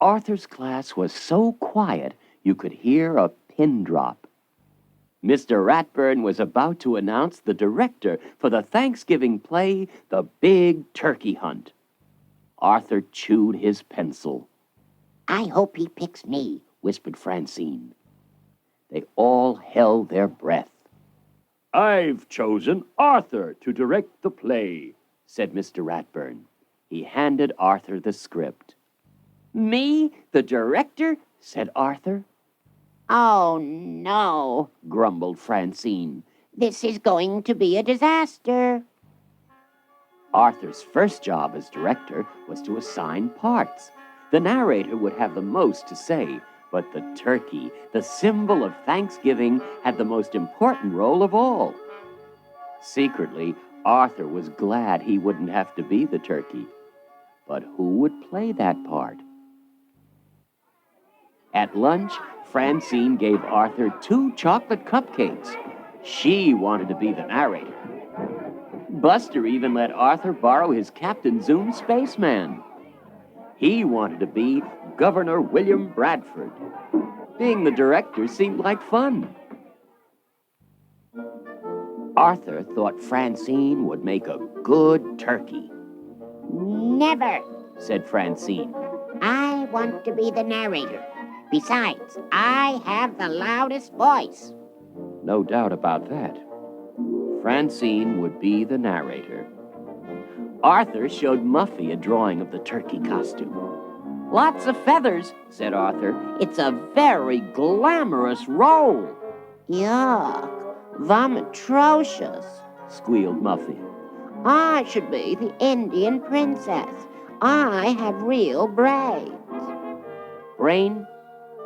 Arthur's class was so quiet you could hear a pin drop. Mr. Ratburn was about to announce the director for the Thanksgiving play, The Big Turkey Hunt. Arthur chewed his pencil. "I hope he picks me," whispered Francine. They all held their breath. "I've chosen Arthur to direct the play," said Mr. Ratburn. He handed Arthur the script. "Me, the director?" said Arthur. "Oh, no," grumbled Francine. "This is going to be a disaster." Arthur's first job as director was to assign parts. The narrator would have the most to say, but the turkey, the symbol of Thanksgiving, had the most important role of all. Secretly, Arthur was glad he wouldn't have to be the turkey. But who would play that part? At lunch, Francine gave Arthur 2 chocolate cupcakes. She wanted to be the narrator. Buster even let Arthur borrow his Captain Zoom spaceman. He wanted to be Governor William Bradford. Being the director seemed like fun. Arthur thought Francine would make a good turkey. "Never," said Francine. "I want to be the narrator. Besides, I have the loudest voice." No doubt about that. Francine would be the narrator. Arthur showed Muffy a drawing of the turkey costume. "Lots of feathers," said Arthur. "It's a very glamorous role." "Yuck, vomitrocious," squealed Muffy. "I should be the Indian princess. I have real braids." "Brain,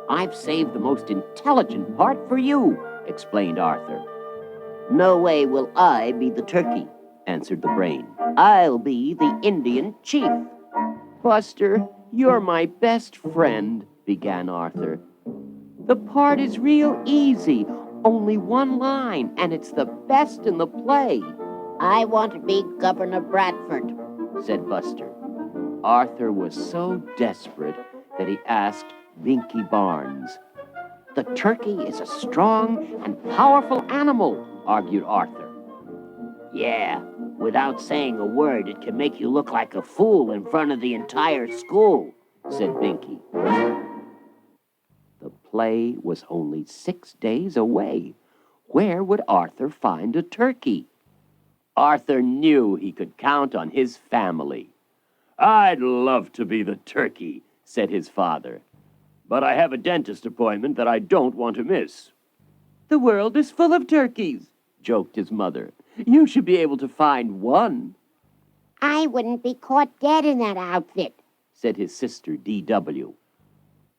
I've saved the most intelligent part for you," explained Arthur. "No way will I be the turkey," answered the brain. "I'll be the Indian chief." "Buster, you're my best friend," began Arthur. "The part is real easy, only 1 line, and it's the best in the play." "I want to be Governor Bradford," said Buster. Arthur was so desperate that he asked Binky Barnes. "The turkey is a strong and powerful animal," argued Arthur. "Yeah, without saying a word, it can make you look like a fool in front of the entire school," said Binky. The play was only 6 days away. Where would Arthur find a turkey? Arthur knew he could count on his family. "I'd love to be the turkey," said his father. "But I have a dentist appointment that I don't want to miss." "The world is full of turkeys," joked his mother. "You should be able to find one." "I wouldn't be caught dead in that outfit," said his sister D.W.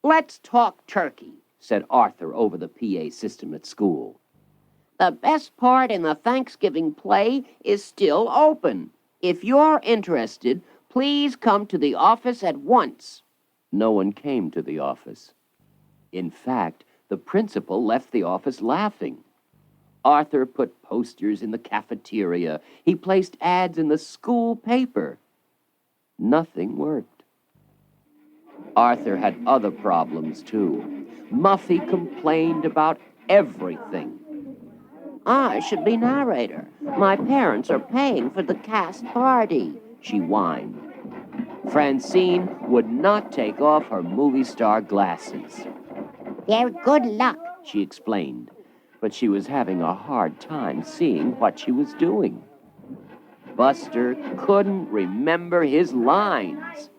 "Let's talk turkey," said Arthur over the PA system at school. "The best part in the Thanksgiving play is still open. If you're interested, please come to the office at once." No one came to the office. In fact, the principal left the office laughing. Arthur put posters in the cafeteria. He placed ads in the school paper. Nothing worked. Arthur had other problems, too. Muffy complained about everything. "I should be narrator. My parents are paying for the cast party," she whined. Francine would not take off her movie star glasses. "They're good luck," she explained, but she was having a hard time seeing what she was doing. Buster couldn't remember his lines.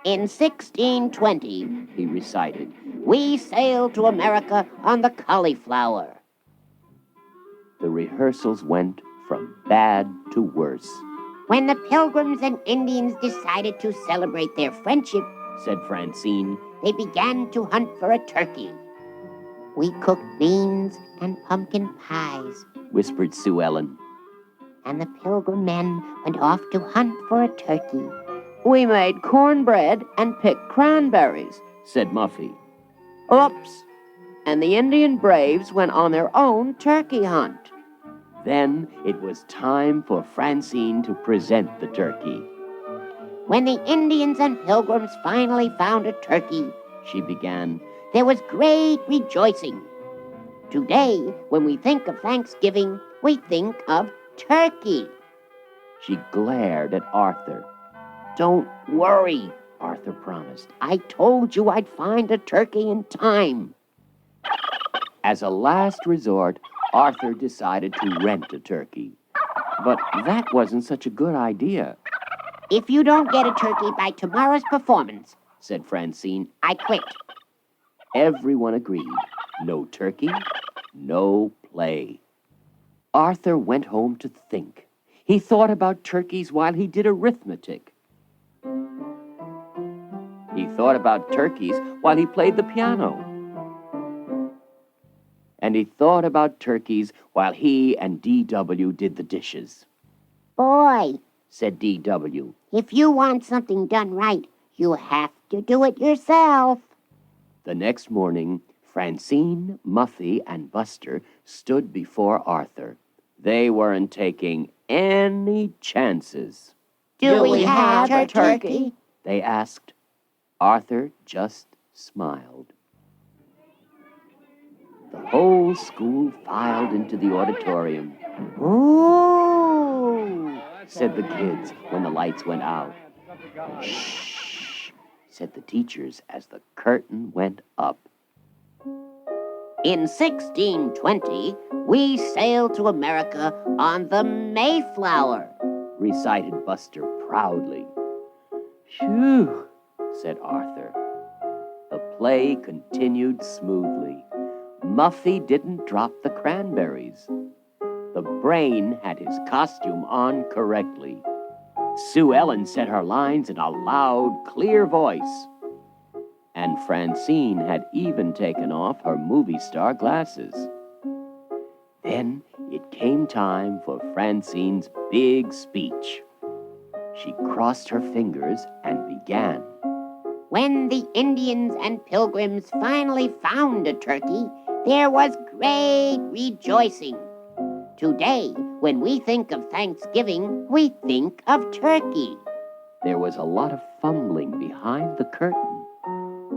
"In 1620, he recited, "we sailed to America on the Cauliflower." The rehearsals went from bad to worse. "When the Pilgrims and Indians decided to celebrate their friendship," said Francine, "they began to hunt for a turkey. We cooked beans and pumpkin pies," whispered Sue Ellen. "and the Pilgrim men went off to hunt for a turkey. We made cornbread and picked cranberries," said Muffy. "Oops! And the Indian braves went on their own turkey hunt." Then it was time for Francine to present the turkey. When the Indians and Pilgrims finally found a turkey, she began, there was great rejoicing. Today, when we think of Thanksgiving, we think of turkey. She glared at Arthur. Don't worry, Arthur promised. I told you I'd find a turkey in time. As a last resort, Arthur decided to rent a turkey. But that wasn't such a good idea. If you don't get a turkey by tomorrow's performance, said Francine, I quit. Everyone agreed. No turkey, no play. Arthur went home to think. He thought about turkeys while he did arithmetic. He thought about turkeys while he played the piano. And he thought about turkeys while he and D.W. did the dishes. Boy, said D.W., if you want something done right, you have to do it yourself. The next morning, Francine, Muffy, and Buster stood before Arthur. They weren't taking any chances. Do we have a turkey? They asked. Arthur just smiled. The whole school filed into the auditorium. Ooh, said the kids when the lights went out. Shh, said the teachers as the curtain went up. In 1620, we sailed to America on the Mayflower, recited Buster proudly. Phew, said Arthur. The play continued smoothly. Muffy didn't drop the cranberries. The brain had his costume on correctly. Sue Ellen said her lines in a loud, clear voice. And Francine had even taken off her movie star glasses. Then it came time for Francine's big speech. She crossed her fingers and began. When the Indians and Pilgrims finally found a turkey, there was great rejoicing. Today, when we think of Thanksgiving, we think of turkey. There was a lot of fumbling behind the curtain.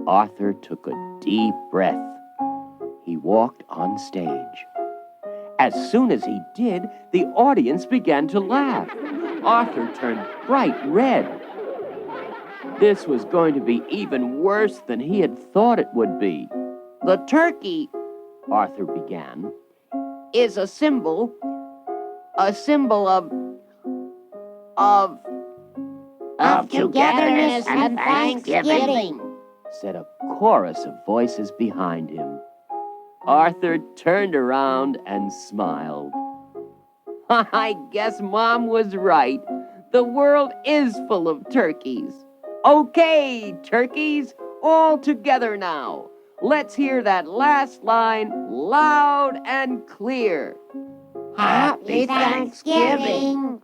Arthur took a deep breath. He walked on stage. As soon as he did, the audience began to laugh. Arthur turned bright red. This was going to be even worse than he had thought it would be. The turkey, Arthur began, is a symbol of togetherness and Thanksgiving, said a chorus of voices behind him. Arthur turned around and smiled. I guess Mom was right. The world is full of turkeys. Okay, turkeys, all together now. Let's hear that last line loud and clear. Happy Thanksgiving!